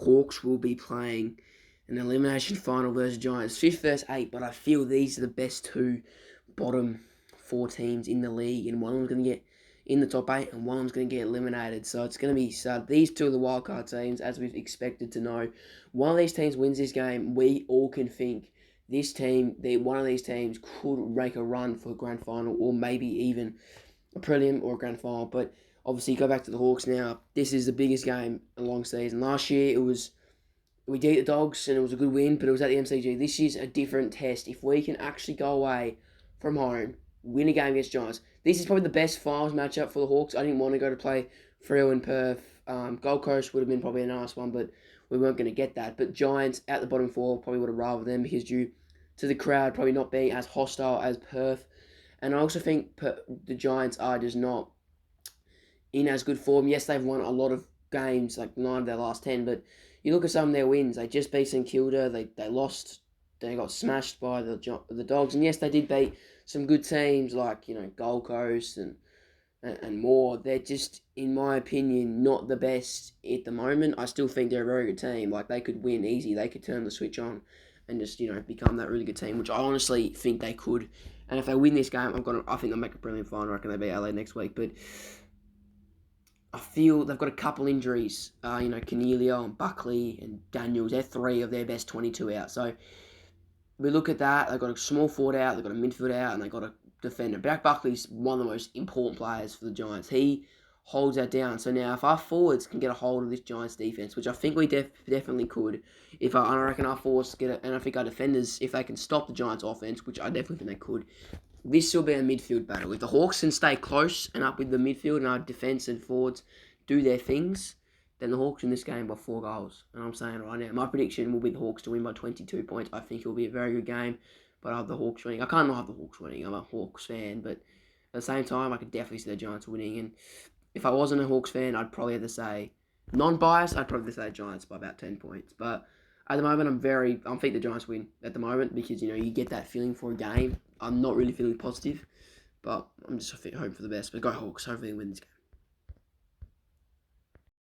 Hawks will be playing an elimination final versus Giants, 5th versus 8th, but I feel these are the best two bottom 4 teams in the league, and one of them's going to get in the top 8, and one of them's going to get eliminated. So it's going to be sad. These two are the wildcard teams, as we've expected to know. One of these teams wins this game, we all can think one of these teams could make a run for a grand final, or maybe even a prelim or a grand final. But obviously, go back to the Hawks now. This is the biggest game a long season. Last year, we beat the Dogs, and it was a good win, but it was at the MCG. This is a different test. If we can actually go away from home, win a game against Giants, this is probably the best finals matchup for the Hawks. I didn't want to go to play Freo in Perth. Gold Coast would have been probably a nice one, but we weren't going to get that. But Giants at the bottom 4 probably would have rather them, because due to the crowd probably not being as hostile as Perth. And I also think the Giants are just not in as good form. Yes, they've won a lot of games, like 9 of their last 10, but you look at some of their wins. They just beat St Kilda. They lost. They got smashed by the Dogs. And yes, they did beat some good teams like, Gold Coast and more. They're just, in my opinion, not the best at the moment. I still think they're a very good team. Like, they could win easy. They could turn the switch on and just, become that really good team, which I honestly think they could. And if they win this game, I think they'll make a brilliant final. I reckon they beat LA next week. But I feel they've got a couple injuries. Cornelio and Buckley and Daniels. They're 3 of their best 22 out. So we look at that. They've got a small forward out. They've got a midfield out. And they've got a defender. Jack Buckley's one of the most important players for the Giants. He holds that down. So now if our forwards can get a hold of this Giants defense, which I think we definitely could, I reckon our forwards get it, and I think our defenders, if they can stop the Giants offense, which I definitely think they could, this will be a midfield battle. If the Hawks can stay close and up with the midfield and our defence and forwards do their things, then the Hawks win this game by 4 goals. And I'm saying right now, my prediction will be the Hawks to win by 22 points. I think it will be a very good game, but I have the Hawks winning. I can't not have the Hawks winning. I'm a Hawks fan, but at the same time, I could definitely see the Giants winning. And if I wasn't a Hawks fan, I'd probably have to say, non-biased, I'd probably say Giants by about 10 points. But at the moment, I think the Giants win at the moment, because, you get that feeling for a game. I'm not really feeling positive, but I'm just hoping for the best. But go Hawks, hopefully they win this game.